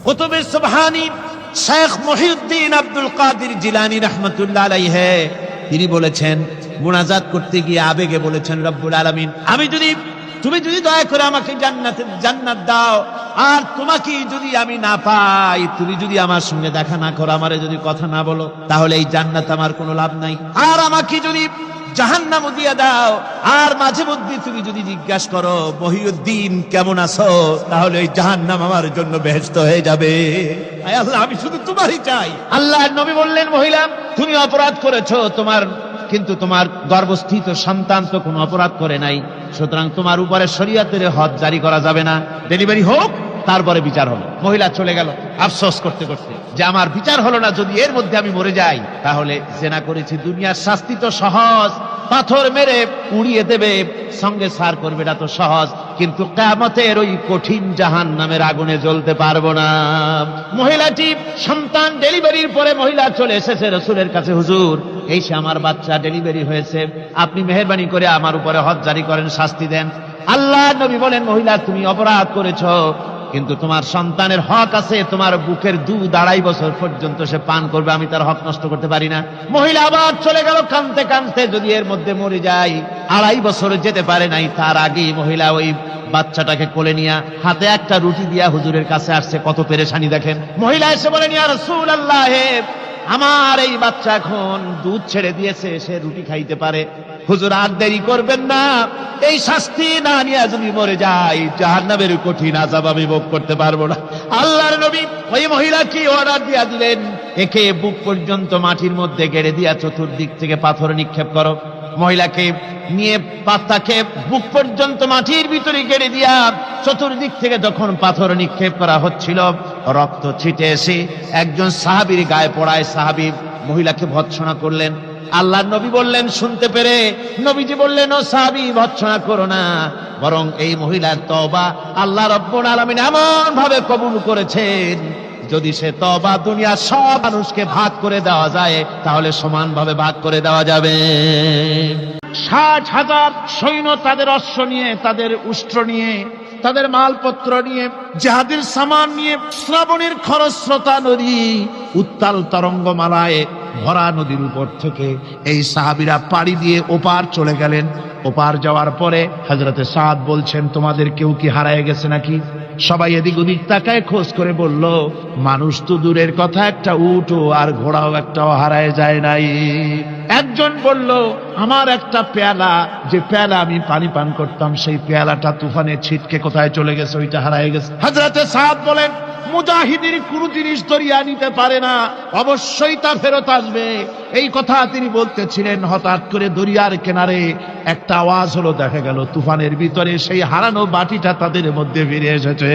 কুতুবে সুবহানী শেখ মহিউদ্দিন আব্দুল কাদের জিলানী রাহমাতুল্লাহ আলাইহি তিনি বলেছেন, মুনাজাত করতে গিয়ে আবেগে বলেছেন, রব্বুল আলামিন, তুমি যদি দয়া করে আমাকে জান্নাত দাও, আর তোমাকে যদি আমি না পাই, তুমি যদি আমার সঙ্গে দেখা না করো, আমারে যদি কথা না বলো, তাহলে এই জান্নাত আমার কোনো লাভ নাই। আর আমাকে যদি জাহান্নাম দিয়ে দাও, আর মাঝে মধ্যে তুমি যদি জিজ্ঞাসা করো মহিউদ্দিন কেমন আছো, তাহলে এই জাহান্নাম আমার জন্য বেহেশত হয়ে যাবে। আয় আল্লাহ, আমি শুধু তোমারই চাই। আল্লাহর নবী বললেন, মহিলা তুমি অপরাধ করেছো, কিন্তু তোমার গর্ভস্থিত সন্তান তো কোনো অপরাধ করে নাই, সুতরাং তোমার উপরে শরীয়তের হদ জারি করা যাবে না, ডেলিভারি হোক, তারপরে বিচার হলো। মহিলা চলে গেল আফসোস করতে করতে যে আমার বিচার হলো না, যদি এর মধ্যে আমি মরে যাই তাহলে জেনা করেছি, দুনিয়ার শাস্তি তো সহজ, পাথর মেরে উড়িয়ে দেবে, সঙ্গে সার করবে, এটা তো সহজ, কিন্তু কিয়ামতের ওই কঠিন জাহান্নামের আগুনে জ্বলতে পারবো না। মহিলাটি সন্তান ডেলিভারির পরে মহিলা চলে এসেছে রাসূলের কাছে, হুজুর এই সে আমার বাচ্চা ডেলিভারি হয়েছে, আপনি মেহেরবানি করে আমার উপরে হদ জারি করেন, শাস্তি দেন। আল্লাহ নবী বলেন, মহিলা তুমি অপরাধ করেছো, কিন্তু তোমার সন্তানের হক আছে, তোমার বুকের দুধ 2.5 বছর পর্যন্ত সে পান করবে, আমি তার হক নষ্ট করতে পারি না। মহিলা আবার চলে গেল কাঁদতে কাঁদতে, যদি এর মধ্যে মরে যায়, 2.5 বছর যেতে পারে নাই, তার আগেই মহিলা ওই বাচ্চাটাকে কোলে নিয়ে হাতে একটা রুটি দিয়া হুজুরের কাছে আসছে। কত পেরেশানি দেখেন। মহিলা এসে বলেন, ইয়া রাসূলুল্লাহ, আমার এই বাচ্চা এখন দুধ ছেড়ে দিয়েছে, সে রুটি খাইতে পারে, হুজুর আর দেরি করবেন না, এই শাস্তি না নিয়ে যদি মরে যাই, জাহান্নামের কঠিন আযাব আমি ভোগ করতে পারবো না। আল্লাহর নবী ওই মহিলাকে অর্ডার দিয়া দিলেন, একে বুক পর্যন্ত মাটির মধ্যে গেড়ে দিয়া চতুর্দিক থেকে পাথর নিক্ষেপ করো। মহিলাকে নিয়ে তাকে বুক পর্যন্ত মাটির ভিতরে গেড়ে দিয়া চতুর্দিক থেকে যখন পাথর নিক্ষেপ করা হচ্ছিল, রক্ত ছিটে এসে একজন সাহাবীর গায়ে পড়ায়, সাহাবী মহিলাকে ভৎসনা করলেন। আল্লাহর নবী বললেন, শুনতে পেরে নবীজি বললেন, ও সাহাবী ভৎসনা করো না, বরং এই মহিলার তওবা আল্লাহ রাব্বুল আলামিন এমন ভাবে কবুল করেছেন, যদি সে তওবা দুনিয়ার সব মানুষকে ভাগ করে দেওয়া যায়, তাহলে সমানভাবে ভাগ করে দেওয়া যাবে। 60,000 সৈন্য তাদের অশ্ব নিয়ে, তাদের উষ্ট্র নিয়ে, তাদের মালপত্র নিয়ে, জিহাদের সামান নিয়ে শ্রাবণের খরস্রোতা নদী, উত্তাল তরঙ্গমালায় ভরা নদীর উপর থেকে এই সাহাবীরা পাড়ি দিয়ে ওপার চলে গেলেন। ওপার যাওয়ার পরে হযরতে সাদ বলছেন, তোমাদের কেউ কি হারায় গেছে নাকি? সবাই এদিক ওদিক তাকায় খোঁজ করে বলল, মানুষ তো দূরের কথা, একটা উট আর ঘোড়াও একটাও হারায় যায় নাই। একজন বলল, আমার একটা পেয়ালা, যে পেয়ালা আমি পানি পান করতাম, সেই পেয়ালাটা তুফানে ছিটকে কোথায় চলে গেছে, ওইটা হারায় গেছে। হযরতে সাদ বলেন, মুজাহিদের কোন জিনিস দরিয়া নিতে পারে না, অবশ্যই তা ফেরত আসবে। এই কথা তিনি বলতেছিলেন, হঠাৎ করে দরিয়ার কিনারে একটা আওয়াজ হলো, দেখা গেল তুফানের ভিতরে সেই হারানো বাটিটা তাদের মধ্যে ফিরে এসেছে।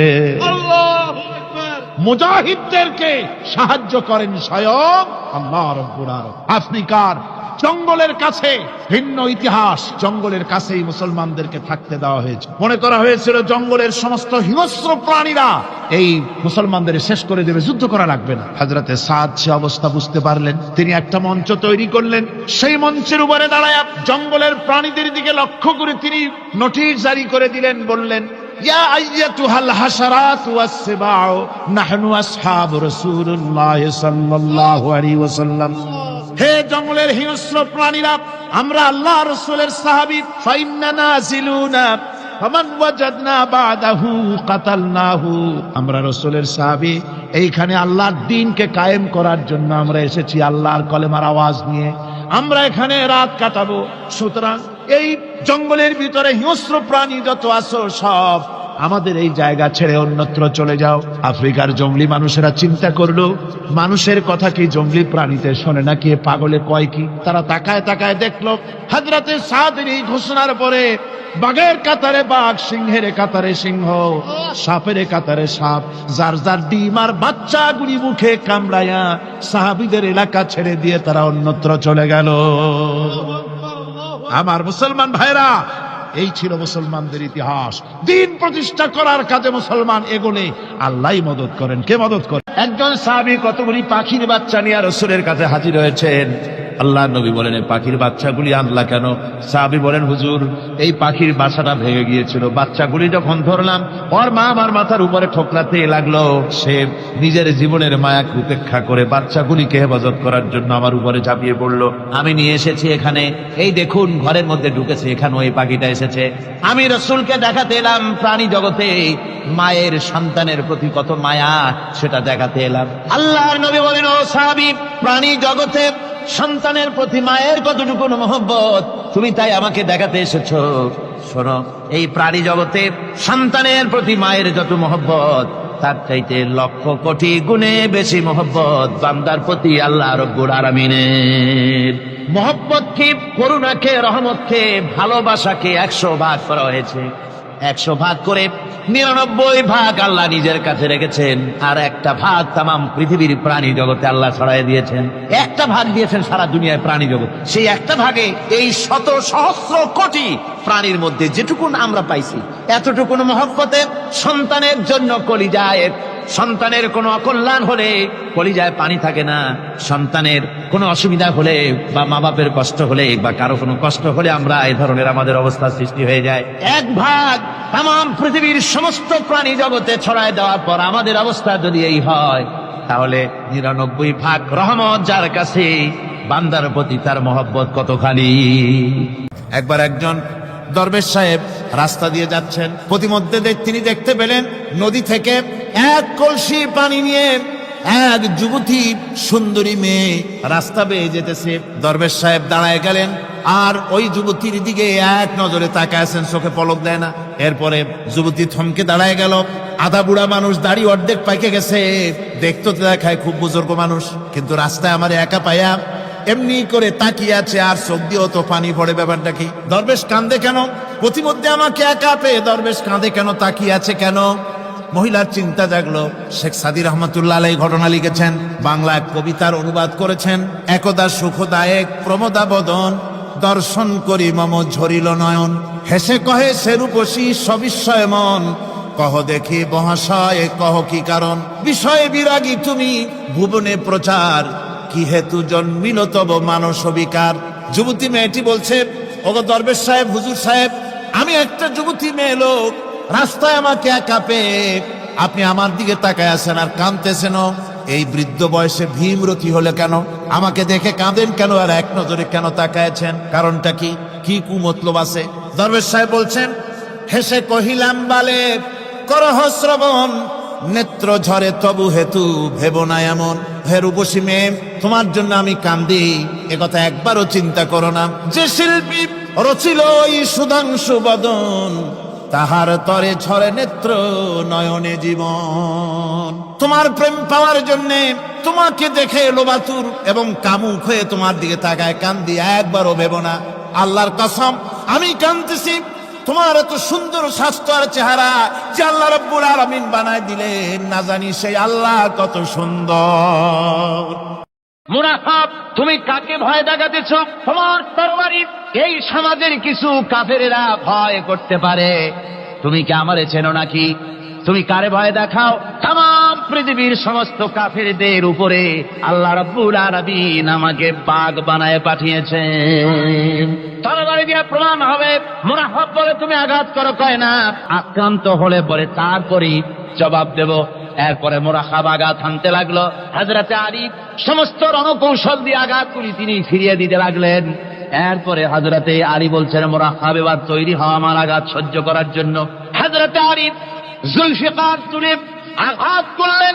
আল্লাহু আকবার। মুজাহিদদেরকে সাহায্য করেন স্বয়ং আল্লাহ রাব্বুল আলামিন। আফ্রিকার জঙ্গলের কাছে ভিন্ন ইতিহাস, জঙ্গলের কাছেই মুসলমানদেরকে থাকতে দেওয়া হয়েছে। মনে করা হয়েছিল জঙ্গলের সমস্ত হিংস্র প্রাণীরা এই মুসলমানদের শেষ করে দেবে, যুদ্ধ করা লাগবে না। হযরতে সাদ সে অবস্থা বুঝতে পারলেন, তিনি একটা মঞ্চ তৈরি করলেন। সেই মঞ্চের উপরে দাঁড়ায় জঙ্গলের প্রাণীদের দিকে লক্ষ্য করে তিনি নোটিশ জারি করে দিলেন, বললেন, ইয়া আইয়াতুহাল হাশারাত ওয়াস সিবাউ নাহনু আসহাবু রাসূলুল্লাহ সাল্লাল্লাহু আলাইহি ওয়াসাল্লাম। হে জঙ্গলের হিংস্র প্রাণীরা, আমরা আল্লাহ রাসূলের সাহাবী, ফাইন্না নাজিলুনা ফামান ওয়াজাদনা বাদাহু কাতালনাহু। আমরা রাসূলের সাহাবী, এইখানে আল্লাহর দ্বীনকে কায়েম করার জন্য আমরা এসেছি, আল্লাহর কলেমার আওয়াজ নিয়ে আমরা এখানে রাত কাটাবো। সুতরাং এই জঙ্গলের ভিতরে হিংস্র প্রাণী যত আছো, সব আমাদের এই জায়গা ছেড়ে অন্যত্র চলে যাও। আফ্রিকার জঙ্গলি মানুষেরা চিন্তা করলো, মানুষের কথা কি জঙ্গলি প্রাণীতে শোনে নাকি, পাগলে কয় কি? তারা তাকায় তাকায় দেখলো, হযরতে সাদের এই ঘোষণার পরে বাঘের কাতারে বাঘ, সিংহের কাতারে সিংহ, সাপের কাতারে সাপ, যার যার ডিম আর বাচ্চাগুলি মুখে কামড়াইয়া সাহাবীদের এলাকা ছেড়ে দিয়ে তারা অন্যত্র চলে গেল। আমার মুসলমান ভাইরা, এই ছিল মুসলমানদের ইতিহাস। দ্বীন প্রতিষ্ঠা করার কাজে মুসলমান এগোলে আল্লাহই মদত করেন। কে মদত করেন? একজন সাহাবী কতগুলি পাখির বাচ্চা নিয়ে রাসূলের কাছে হাজির হয়েছেন। আল্লাহ নবী বলেন, এই পাখির বাচ্চাগুলি আনলা কেন? সাহাবী বলেন, হুজুর এই পাখির বাসাটা ভেঙে গিয়েছিল, বাচ্চাগুলি যখন ধরলাম ওর মা আমার মাথার উপরে ঠোকরাতে লাগলো, সে নিজের জীবনের মায়াকে উপেক্ষা করে বাচ্চাগুলিকে হেফাজত করার জন্য আমার উপরে ঝাঁপিয়ে পড়লো। আমি নিয়ে এসেছি এখানে, এই দেখুন ঘরের মধ্যে ঢুকেছে, এখানেও এই পাখিটা এসেছে। আমি রাসূলকে দেখাতে এলাম প্রাণী জগতে মায়ের সন্তানের প্রতি কত মায়া, সেটা দেখাতে এলাম। আল্লাহর নবী বলেন, ও সাহাবী, প্রাণী জগতে সন্তানের প্রতি মায়ের কতটুকু মহব্বত তুমি তাই আমাকে দেখাতে এসেছো। শোনো, এই প্রাণী জগতে সন্তানের প্রতি মায়ের যত মহব্বত, তার চাইতে লক্ষ কোটি গুণে বেশি মহব্বত বান্দার প্রতি আল্লাহ রব্বুল আলামিনের। মহব্বতকে, করুণাকে, রহমতকে, ভালোবাসাকে 100 ভাগ করা হয়েছে। 100 ভাগ করে 99 ভাগ আল্লাহ নিজের কাছে রেখেছেন, আর একটা ভাগ তামাম পৃথিবীর প্রাণী জগতে আল্লাহ ছড়াই দিয়েছেন। একটা ভাগ দিয়েছেন সারা দুনিয়ায় প্রাণী জগৎ, সেই একটা ভাগে এই শত সহস্র কোটি প্রাণীর মধ্যে যেটুকুন আমরা পাইছি, এতটুকুন মহব্বতে সন্তানের জন্য কলিজায়, সন্তানের কোনো অকল্যাণ হলে কলিজায় পানি থাকে না, সন্তানের কোনো অসুবিধা হলে বা মা বাপের কষ্ট হলে বা কারো কোনো কষ্ট হলে আমরা এই ধরনের আমাদের অবস্থা সৃষ্টি হয়ে যায়। এক ভাগ তামাম পৃথিবীর সমস্ত প্রাণী জগতে ছড়ায় দেওয়ার পর আমাদের অবস্থা যদি এই হয়, তাহলে 99 ভাগ রহমত যার কাছে, বান্দার প্রতি তার মহব্বত কতখানি। একবার একজন দরবেশ সাহেব রাস্তা দিয়ে যাচ্ছেন, প্রতিমধ্যে তিনি দেখতে পেলেন নদী থেকে এক কলসি পানি নিয়ে এক যুবতী সুন্দরী মেয়ে রাস্তা বেয়ে যেতেছে। দরবেশ সাহেব দাঁড়ায় গেলেন আর ওই যুবতীর দিকে এক নজরে তাকায় আছেন, চোখে পলক দেয় না। এরপরে যুবতী থমকে দাঁড়ায় গেল। আধা বুড়া মানুষ, দাড়ি অর্ধেক পাইকে গেছে, দেখতে দেখায় খুব বুজুর্গ মানুষ, কিন্তু রাস্তায় আমার একা পায়া এমনি করে তাকিয়ে আছে আর চোখ দিয়েও তো পানি পড়ে। ব্যাপারটা কি? দরবেশ কাঁদে কেন? প্রতিমধ্যে আমাকে একা পেয়ে দরবেশ কাঁদে কেন, তাকিয়ে আছে কেন? মহিলার চিন্তা জাগলো। শেখ সাদী রহমতুল্লাহ আলাইহি ঘটনা লিখেছেন, বাংলা এক কবিতার অনুবাদ করেছেন। একদা সুখদায়ক প্রমোদা বদন, দর্শন করি মম ঝরিল নয়ন, হেসে কহে সে রূপসী সবিস্ময় মন, কহ দেখি মহাশয় কহ কি কারণ, বিষয়ে বিরাগী তুমি ভুবনে প্রচার, কি হেতু জন্মিল তব মানস বিকার। যুবতী মেয়েটি বলছে, ওগো দরবেশ সাহেব, হুজুর সাহেব, আমি একটা যুবতী মেয়ে লোক, রাস্তায় আমাকে একা পেয়ে আপনি আমার দিকে তাকায় আছেন আর কাঁদতেছেন। এই বৃদ্ধ বয়সে ভীমরতি হলে কেন? আমাকে দেখে কাঁদেন কেন আর এক নজরে কেন তাকায়ছেন? কারণটা কি? কি কুমতলব আছে? দরবেশ সাহেব বলছেন, হেসে কহিলাম বালে করহ শ্রবণ, নেত্র ঝরে তবু হেতু ভেব না এমন। হে রূপসী মেয়ে, তোমার জন্য আমি কান্দি, একথা একবারও চিন্তা করো না। যে শিল্পী রচিল ওই সুধাংশু বদন, তাহার তরে ঝরে নেত্র নয়নে জীবন। তোমার প্রেম পাওয়ার জন্য তোমাকে দেখে লোবাতুর এবং কামুক হয়ে তোমার দিকে তাকায় কান্দি, একবারও ভেব না। আল্লাহর কসম, আমি কাঁদতেছি তোমার এত সুন্দর স্বাস্থ্য আর চেহারা যে আল্লাহ রাব্বুল আলামিন বানায় দিলেন, না জানি সেই আল্লাহ কত সুন্দর। মুনাফিক, তুমি কাকে ভয় দেখাতেছ? তোমার তরবারি এই সমাজের কিছু কাফেরেরা ভয় করতে পারে, তুমি কি আমারে চেনো নাকি? তুমি কারে ভয় দেখাও? তামাম পৃথিবীর সমস্ত কাফেরদের উপরে আল্লাহ রাব্বুল আলামিন আমাকে বাগ বানায় পাঠিয়েছেন। তরবারি দিয়ে প্রমাণ হবে। মুনাফিক বলে তুমি আঘাত করো, কয় না, আক্রান্ত হলে বলে তারপরই জবাব দেব। এরপরে মুরাকাব আঘাত হানতে লাগলো। হযরতে আলী সমস্ত রণকৌশল দিয়ে আঘাতগুলি তিনি ফিরিয়ে দিতে লাগলেন। এরপরে হযরতে আলী বলছেন, মুরাকাব এবার তৈরি হওয়া আমার আঘাত সহ্য করার জন্য। হযরতে আলী জুলফিকার তুলে আঘাত করলেন।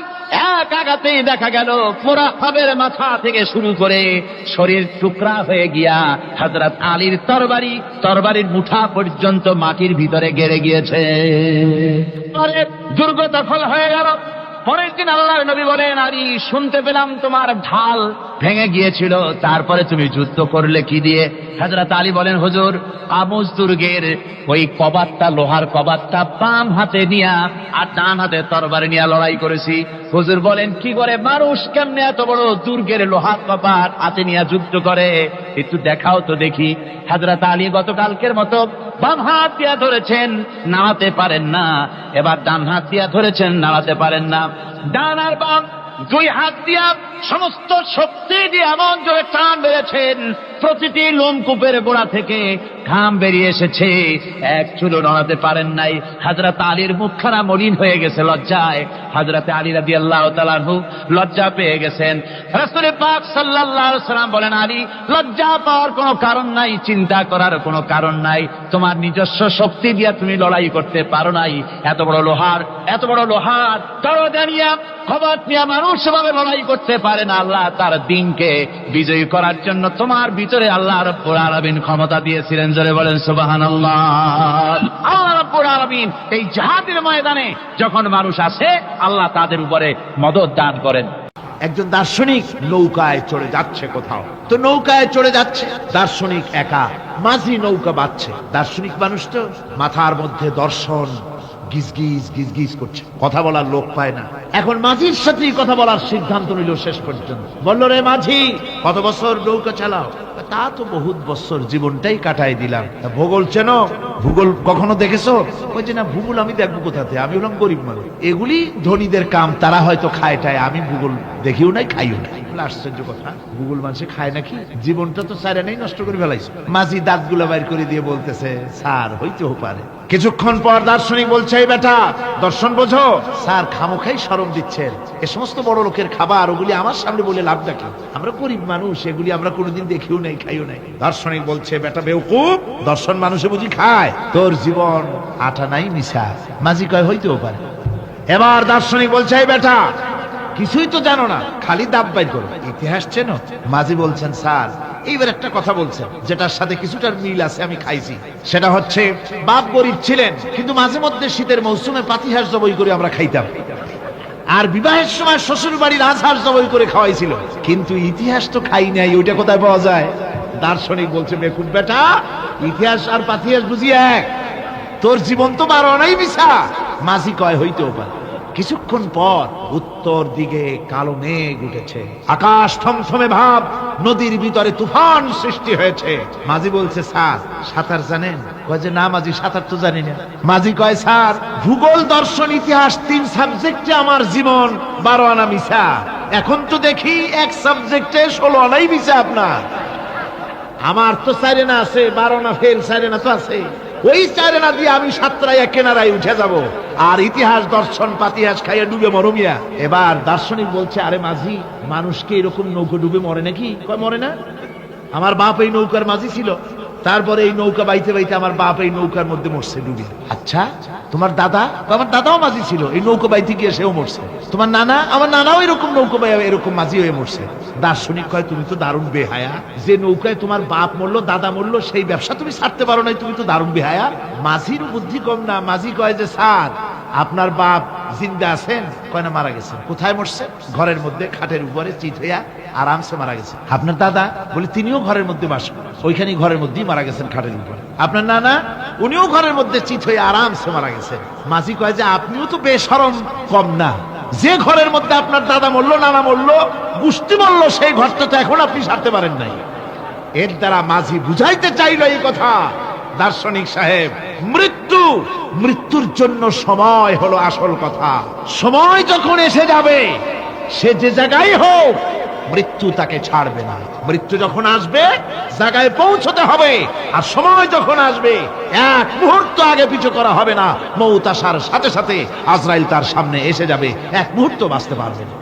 এক আঘাতেই দেখা গেল মুরাকাবের মাথা থেকে শুরু করে শরীর টুকরা হয়ে গিয়া হযরত আলীর তরবারির মুঠা পর্যন্ত মাটির ভিতরে গেড়ে গিয়েছে। পরে দুর্গ দখল হয়ে গেল। পরের দিন আল্লাহর নবী বলেন, আলী শুনতে পেলাম তোমার ঢাল ভেঙে গিয়েছিল, তারপরে তুমি যুদ্ধ করলে কি দিয়ে? হযরত আলী বলেন, হুজুর, আমুজ দুর্গের ওই কবাটটা, লোহার কবাটটা বাম হাতে নিয়া আর ডান হাতে তরবারি নিয়ে লড়াই করেছি। হুজুর বলেন, কি করে মানুষ কেমনে এত বড় দুর্গের লোহার কবাট হাতে নিয়ে যুদ্ধ করে? একটু দেখাও তো দেখি। হযরত আলী গতকালকের মতো বাম হাত দিয়া ধরেছেন, নামাতে পারেন না। এবার ডান হাত দিয়া ধরেছেন, নামাতে পারেন না। ডান আর বাম দুই হাত দিয়া সমস্ত শক্তি দিয়ে এমন জোরে টান বেড়েছেন, প্রতিটি লোমকূপের গোড়া থেকে ঘাম বেরিয়ে এসেছে, এক চুলো নড়াতে পারেন নাই। হযরত আলীর মুখখানা মলিন হয়ে গেছে লজ্জায়। হযরত আলী রাদিয়াল্লাহু তাআলা আনহু লজ্জা পেয়ে গেছেন। রাসূল পাক সাল্লাল্লাহু আলাইহি ওয়াসাল্লাম বলেন, আলী, লজ্জা পাওয়ার কোনো কারণ নাই, চিন্তা করার কোনো কারণ নাই। তোমার নিজস্ব শক্তি দিয়া তুমি লড়াই করতে পারো নাই। এত বড় লোহার দরজা নিয়ে, খবর নিয়ে মানুষ সেভাবে লড়াই করতে পারে না। আল্লাহ তার দ্বীনকে বিজয়ী করার জন্য তোমার ভিতরে আল্লাহ রাব্বুল আলামিন ক্ষমতা দিয়েছিলেন। জোরে বলেন সুবহানাল্লাহ। আল্লাহ রাব্বুল আলামিন এই জিহাদের ময়দানে যখন মানুষ আসে, আল্লাহ তাদের উপরে মদদ দান করেন। একজন দার্শনিক নৌকায় চড়ে যাচ্ছে কোথাও, তো নৌকায় চড়ে যাচ্ছে দার্শনিক একা, মাঝি নৌকা বাঁধছে। দার্শনিক মানুষ তো মাথার মধ্যে দর্শন গিজ করছে, কথা বলার লোক পায় না। এখন মাঝির সাথেই কথা বলার সিদ্ধান্ত নিল। শেষ পর্যন্ত বলল, রে মাঝি, কত বছর নৌকা চালাও? তা তো বহুত বছর, জীবনটাই কাটাই দিলাম। ভূগোল চেনো? ভূগোল কখনো দেখেছো? ওই যে না, ভূগোল আমি দেখবো কোথাতে, আমি হলাম গরিব মানুষ, এগুলি ধনীদের কাম, তারা হয়তো খায় টায়, আমি ভূগোল দেখিও নাই, খাইও নাই। আশ্চর্য কথা, ভূগোল মানুষে খায় নাকি? জীবনটা তো সারে নেই, নষ্ট করে ফেলাইছে। মাঝি দাঁতগুলো বাইর করে দিয়ে বলতেছে, স্যার হইতেও পারে। কিছুক্ষণ পর দার্শনিক বলছে, এই বেটা, দর্শন বোঝো? স্যার খামোখাই শরম দিচ্ছেন, এ সমস্ত বড় লোকের খাবার, ওগুলি আমার সামনে বলে লাভ দেখি, আমরা গরিব মানুষ, এগুলি আমরা কোনোদিন দেখিও নাই, খাইও নাই। দার্শনিক বলছে, বেটা বেওকুফ, দর্শন মানুষে বুঝি খায়? তোর জীবন আটা নাই মিশা। মাঝি কয়, হইতেও পারে। এবার দার্শনিক বলছে, এই বেটা, কিছুই তো জানো না, খালি দাব বাই করো, ইতিহাস চেনো? মাঝি বলছেন, স্যার এইবার একটা কথা বলছেন যেটার সাথে কিছুটার মিল আছে, আমি খাইছি। সেটা হচ্ছে, বাপ গরিব ছিলেন, কিন্তু মাঝে মধ্যে শীতের মৌসুমে পাতিহাঁস জবাই করে আমরা খাইতাম, আর বিবাহের সময় শ্বশুর বাড়ির রাজহাঁস জবাই করে খাওয়াইছিল, কিন্তু ইতিহাস তো খাই নাই, ওইটা কোথায় পাওয়া যায়? দার্শনিক বলছে, বেকুব বেটা, ইতিহাস আর পাতিহাঁস বুঝি এক? তোর জীবন তো 12 আনাই মিছা। মাঝি কয়, হইতেও পারে। কিছুক্ষণ পর উত্তর দিকে কালো মেঘ উঠেছে, আকাশ থমথমে ভাব, নদীর ভিতরে তুফান সৃষ্টি হয়েছে। মাঝি বলছে, স্যার সাঁতার জানেন? কয় যে না মাঝি, সাঁতার তো জানি না। মাঝি কয়, স্যার ভূগোল, দর্শন, ইতিহাস 3 সাবজেক্টে আমার জীবন 12 আনা মিছা। এখন তো দেখি এক সাবজেক্টে 16 আনাই মিছা আপনার। আমার তো 4 আনা আছে, 12 আনা ফেল, 4 আনা তো আছে। ওই 4 আনা দিয়ে আমি সাতরাইয়া কেনারায় উঠে যাব, আর ইতিহাস দর্শন পাতিহাস খাইয়া ডুবে মরমিয়া। এবার দার্শনিক বলছে, আরে মাঝি, মানুষকে এরকম নৌকা ডুবে মরে নাকি? কয়, মরে না। আমার বাপ এই নৌকার মাঝি ছিল, তারপরে এই নৌকা বাইতে বাইতে আমার বাপ এই নৌকার মধ্যে মরছে ডুবে। আচ্ছা, তোমার দাদা? আমার দাদাও মাঝি ছিল, এই নৌকা বাইতে গিয়ে সেও মরছে। তোমার নানা? আমার নানাও এরকম নৌকা বাইয়া এরকম মাঝি হয়ে মরছে। দার্শনিক কয়, তুমি তো দারুণ বেহায়া, যে নৌকায় তোমার বাপ মরলো, দাদা মরলো, সেই ব্যবসা তুমি ছাড়তে পারো নাই, তুমি তো দারুণ বেহায়া। মাঝির বুদ্ধি কম না। মাঝি কয় যে, স্যার আপনার বাপ জিন্দা আছেন? কয় না, মারা গেছেন। কোথায় মরছে? ঘরের মধ্যে, খাটের উপরে চিত হইয়া আরামসে মারা গেছে। আপনার দাদা? বলে তিনিও ঘরের মধ্যে বাস করেন, ওইখানেই ঘরের মধ্যেই মারা গেছেন, খাটের উপরে। আপনার নানা? উনিও ঘরের মধ্যে চিত হয়ে আরামসে মারা গেছেন। মাঝি কয় যে, আপনিও তো বেশরম কম না, যে ঘরের মধ্যে আপনার দাদা মরলো, নানা মরলো, গোষ্ঠী মরলো, সেই ঘরটা তো এখন আপনি ছাড়তে পারেন নাই। এর দ্বারা মাঝি বুঝাইতে চাইল এই কথা, দার্শনিক সাহেব, মৃত্যুর জন্য সময় হলো আসল কথা। সময় যখন এসে যাবে, সে যে জায়গায় হোক, মৃত্যু তাকে ছাড়বে না। মৃত্যু যখন আসবে, জায়গায় পৌঁছতে হবে, আর সময় যখন আসবে, এক মুহূর্ত আগে পিছু করা হবে না। মৌত আসার সাথে সাথে আজরাইল তার সামনে এসে যাবে, এক মুহূর্ত বাঁচতে পারবে না।